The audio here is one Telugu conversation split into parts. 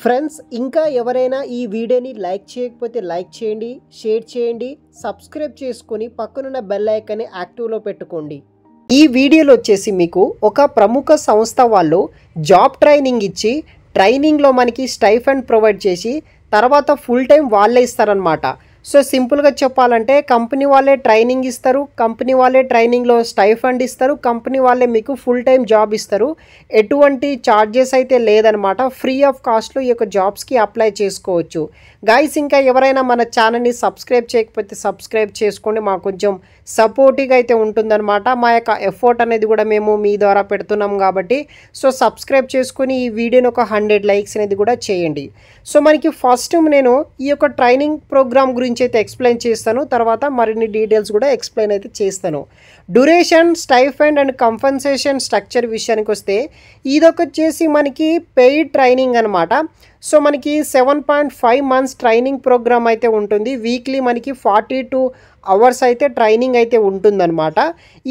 ఫ్రెండ్స్ ఇంకా ఎవరైనా ఈ వీడియోని లైక్ చేయకపోతే లైక్ చేయండి, షేర్ చేయండి, సబ్స్క్రైబ్ చేసుకొని పక్కనున్న బెల్ ఐకాన్ని యాక్టివ్లో పెట్టుకోండి. ఈ వీడియోలో వచ్చేసి మీకు ఒక ప్రముఖ సంస్థ వాళ్ళు జాబ్ ట్రైనింగ్ ఇచ్చి ట్రైనింగ్లో మనకి స్టైఫండ్ ప్రొవైడ్ చేసి తర్వాత ఫుల్ టైం వాళ్ళే ఇస్తారనమాట. సో సింపుల్గా చెప్పాలంటే కంపెనీ వాళ్ళే ట్రైనింగ్ ఇస్తారు, కంపెనీ వాళ్ళే ట్రైనింగ్లో స్టైఫండ్ ఇస్తారు, కంపెనీ వాళ్ళే మీకు ఫుల్ టైం జాబ్ ఇస్తారు. ఎటువంటి ఛార్జెస్ అయితే లేదనమాట. ఫ్రీ ఆఫ్ కాస్ట్లో ఈ యొక్క జాబ్స్కి అప్లై చేసుకోవచ్చు. గైస్ ఇంకా ఎవరైనా మన ఛానల్ని సబ్స్క్రైబ్ చేయకపోతే సబ్స్క్రైబ్ చేసుకోండి, మాకు కొంచెం సపోర్టివ్గా అయితే ఉంటుందన్నమాట. మా యొక్క ఎఫర్ట్ అనేది కూడా మేము మీ ద్వారా పెడుతున్నాం కాబట్టి సో సబ్స్క్రైబ్ చేసుకొని ఈ వీడియోని ఒక 100 లైక్స్ అనేది కూడా చేయండి. సో మనకి ఫస్ట్ నేను ఈ యొక్క ట్రైనింగ్ ప్రోగ్రామ్ గురించి అయితే ఎక్స్ప్లెయిన్ చేస్తాను, తర్వాత మరిన్ని డీటెయిల్స్ కూడా ఎక్స్ప్లెయిన్ అయితే చేస్తాను. Duration, stipend and compensation structure విషయానికి వస్తే ఇదొక వచ్చేసి మనకి పెయిడ్ ట్రైనింగ్ అనమాట. సో మనకి 7.5 మంత్స్ ట్రైనింగ్ ప్రోగ్రామ్ అయితే ఉంటుంది. వీక్లీ మనకి 42 అవర్స్ అయితే ట్రైనింగ్ అయితే ఉంటుందన్నమాట.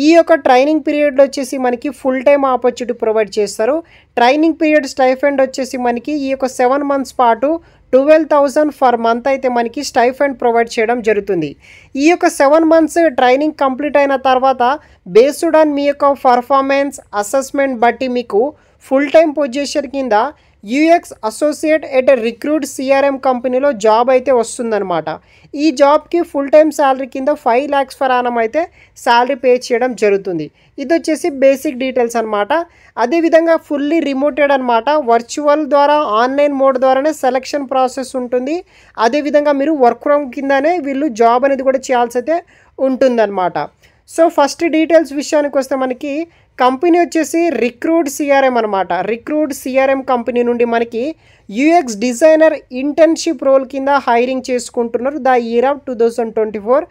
ఈ యొక్క ట్రైనింగ్ పీరియడ్లో వచ్చేసి మనకి ఫుల్ టైమ్ ఆపర్చునిటీ ప్రొవైడ్ చేస్తారు. ట్రైనింగ్ పీరియడ్ స్టైఫండ్ వచ్చేసి మనకి ఈ యొక్క 7 మంత్స్ పాటు 12,000 ఫర్ మంత్ అయితే మనకి స్టైఫండ్ ప్రొవైడ్ చేయడం జరుగుతుంది. ఈ యొక్క 7 మంత్స్ ట్రైనింగ్ కంప్లీట్ అయిన తర్వాత బేస్డ్ ఆన్ మీ యొక్క పర్ఫార్మెన్స్ అసెస్మెంట్ బట్టి మీకు ఫుల్ టైం పొజిషన్ కింద UX associate at recruit CRM కంపెనీలో జాబ్ అయితే వస్తుందన్నమాట. ఈ జాబ్కి ఫుల్ టైం శాలరీ కింద 5 lakhs ఫర్ యానం అయితే శాలరీ పే చేయడం జరుగుతుంది. ఇది వచ్చేసి బేసిక్ డీటెయిల్స్ అనమాట. అదేవిధంగా ఫుల్లీ రిమోటెడ్ అనమాట. వర్చువల్ ద్వారా ఆన్లైన్ మోడ్ ద్వారానే సెలక్షన్ ప్రాసెస్ ఉంటుంది. అదేవిధంగా మీరు వర్క్ ఫ్రమ్ కిందనే వీళ్ళు జాబ్ అనేది కూడా చేయాల్సి అయితే ఉంటుందన్నమాట. సో ఫస్ట్ డీటెయిల్స్ విషయానికి వస్తే మనకి కంపెనీ వచ్చేసి రిక్రూట్ సిఆర్ఎం అనమాట. రిక్రూట్ సిఆర్ఎం కంపెనీ నుండి మనకి యూఎక్స్ డిజైనర్ ఇంటర్న్షిప్ రోల్ కింద హైరింగ్ చేసుకుంటున్నారు. ద ఇయర్ ఆఫ్ 2024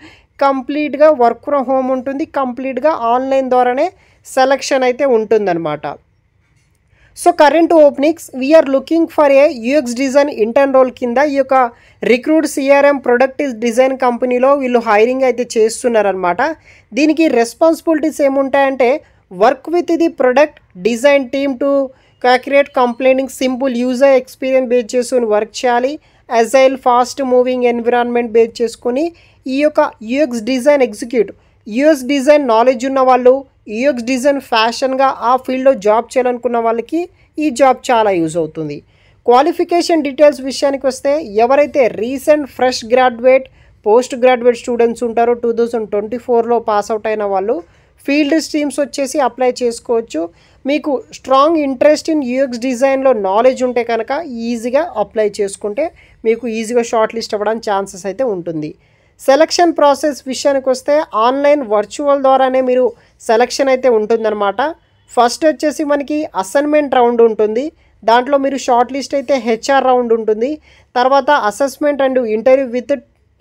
కంప్లీట్గా వర్క్ ఫ్రమ్ హోమ్ ఉంటుంది. కంప్లీట్గా ఆన్లైన్ ద్వారానే సెలక్షన్ అయితే ఉంటుందన్నమాట. So current openings we are looking for a UX design intern role కింద ఈ యొక్క రిక్రూట్ సిఆర్ఎం ప్రొడక్ట్ డిజైన్ కంపెనీలో వీళ్ళు హైరింగ్ అయితే చేస్తున్నారనమాట. దీనికి రెస్పాన్సిబిలిటీస్ ఏముంటాయంటే work with the product design team to create complaining simple user experience base చేసుకుని వర్క్ చేయాలి. Agile fast moving environment base చేసుకుని ఈ యొక్క UX design executive UX design knowledge ఉన్న వాళ్ళు, యూఎక్స్ డిజైన్ ఫ్యాషన్గా ఆ ఫీల్డ్లో జాబ్ చేయాలనుకున్న వాళ్ళకి ఈ జాబ్ చాలా యూజ్ అవుతుంది. క్వాలిఫికేషన్ డీటెయిల్స్ విషయానికి వస్తే ఎవరైతే recent fresh graduate, post graduate students ఉంటారో 2024లో పాస్అవుట్ అయిన వాళ్ళు ఫీల్డ్ స్ట్రీమ్స్ వచ్చేసి అప్లై చేసుకోవచ్చు. మీకు స్ట్రాంగ్ ఇంట్రెస్ట్ ఇన్ యూఎక్స్ డిజైన్లో నాలెడ్జ్ ఉంటే కనుక ఈజీగా అప్లై చేసుకుంటే మీకు ఈజీగా షార్ట్ లిస్ట్ అవ్వడానికి ఛాన్సెస్ అయితే ఉంటుంది. సెలక్షన్ ప్రాసెస్ విషయానికి వస్తే ఆన్లైన్ వర్చువల్ ద్వారానే మీరు సెలక్షన్ అయితే ఉంటుందన్నమాట. ఫస్ట్ వచ్చేసి మనకి అసైన్మెంట్ రౌండ్ ఉంటుంది. దాంట్లో మీరు షార్ట్ లిస్ట్ అయితే హెచ్ఆర్ రౌండ్ ఉంటుంది. తర్వాత assessment and interview with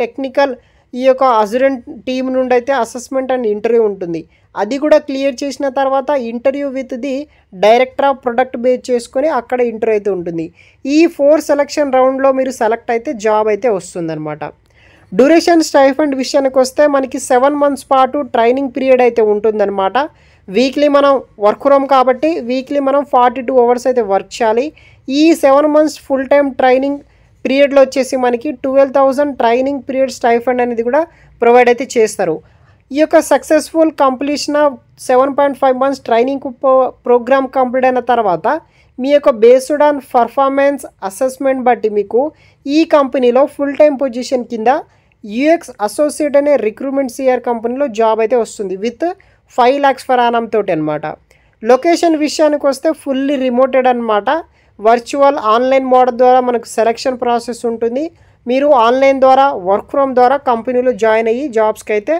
technical ఈ యొక్క అజురెంట్ టీమ్ నుండి అయితే అసెస్మెంట్ అండ్ ఇంటర్వ్యూ ఉంటుంది. అది కూడా క్లియర్ చేసిన తర్వాత interview with the director of product base చేసుకొని అక్కడ ఇంటర్వ్యూ అయితే ఉంటుంది. ఈ 4 సెలక్షన్ రౌండ్లో మీరు సెలెక్ట్ అయితే జాబ్ అయితే వస్తుందన్నమాట. డ్యూరేషన్ స్టైఫండ్ విషయానికి వస్తే మనకి 7 మంత్స్ పాటు ట్రైనింగ్ పీరియడ్ అయితే ఉంటుందన్నమాట. వీక్లీ మనం వర్క్ ఫ్రమ్ కాబట్టి వీక్లీ మనం 42 అవర్స్ అయితే వర్క్ చేయాలి. ఈ 7 మంత్స్ ఫుల్ టైం ట్రైనింగ్ పీరియడ్లో వచ్చేసి మనకి 12,000 ట్రైనింగ్ పీరియడ్ స్టైఫండ్ అనేది కూడా ప్రొవైడ్ అయితే చేస్తారు. ఈ యొక్క successful completion of 7.5 months training programme complete అయిన తర్వాత మీ యొక్క బేస్డ్ ఆన్ పర్ఫార్మెన్స్ అసెస్మెంట్ బట్టి మీకు ఈ కంపెనీలో ఫుల్ టైం పొజిషన్ కింద యూఎక్స్ అసోసియేట్ అనే రిక్రూట్మెంట్ సిఆర్ కంపెనీలో జాబ్ అయితే వస్తుంది విత్ 5 lakhs ఫర్ యానం తోటి అనమాట. లొకేషన్ విషయానికి వస్తే ఫుల్లీ రిమోటెడ్ అనమాట. వర్చువల్ ఆన్లైన్ మోడ్ ద్వారా మనకు సెలక్షన్ ప్రాసెస్ ఉంటుంది. మీరు ఆన్లైన్ ద్వారా వర్క్ ఫ్రమ్ ద్వారా కంపెనీలో జాయిన్ అయ్యి జాబ్స్కి అయితే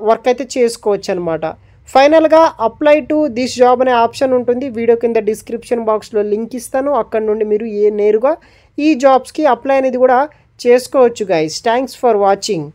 వర్క్ అయితే చేసుకోవచ్చు అనమాట. ఫైనల్గా అప్లై టు దిస్ జాబ్ అనే ఆప్షన్ ఉంటుంది. వీడియో కింద డిస్క్రిప్షన్ బాక్స్లో లింక్ ఇస్తాను. అక్కడ నుండి మీరు నేరుగా ఈ జాబ్స్కి అప్లై అనేది కూడా చేసుకోవచ్చు గైస్. Thanks for watching.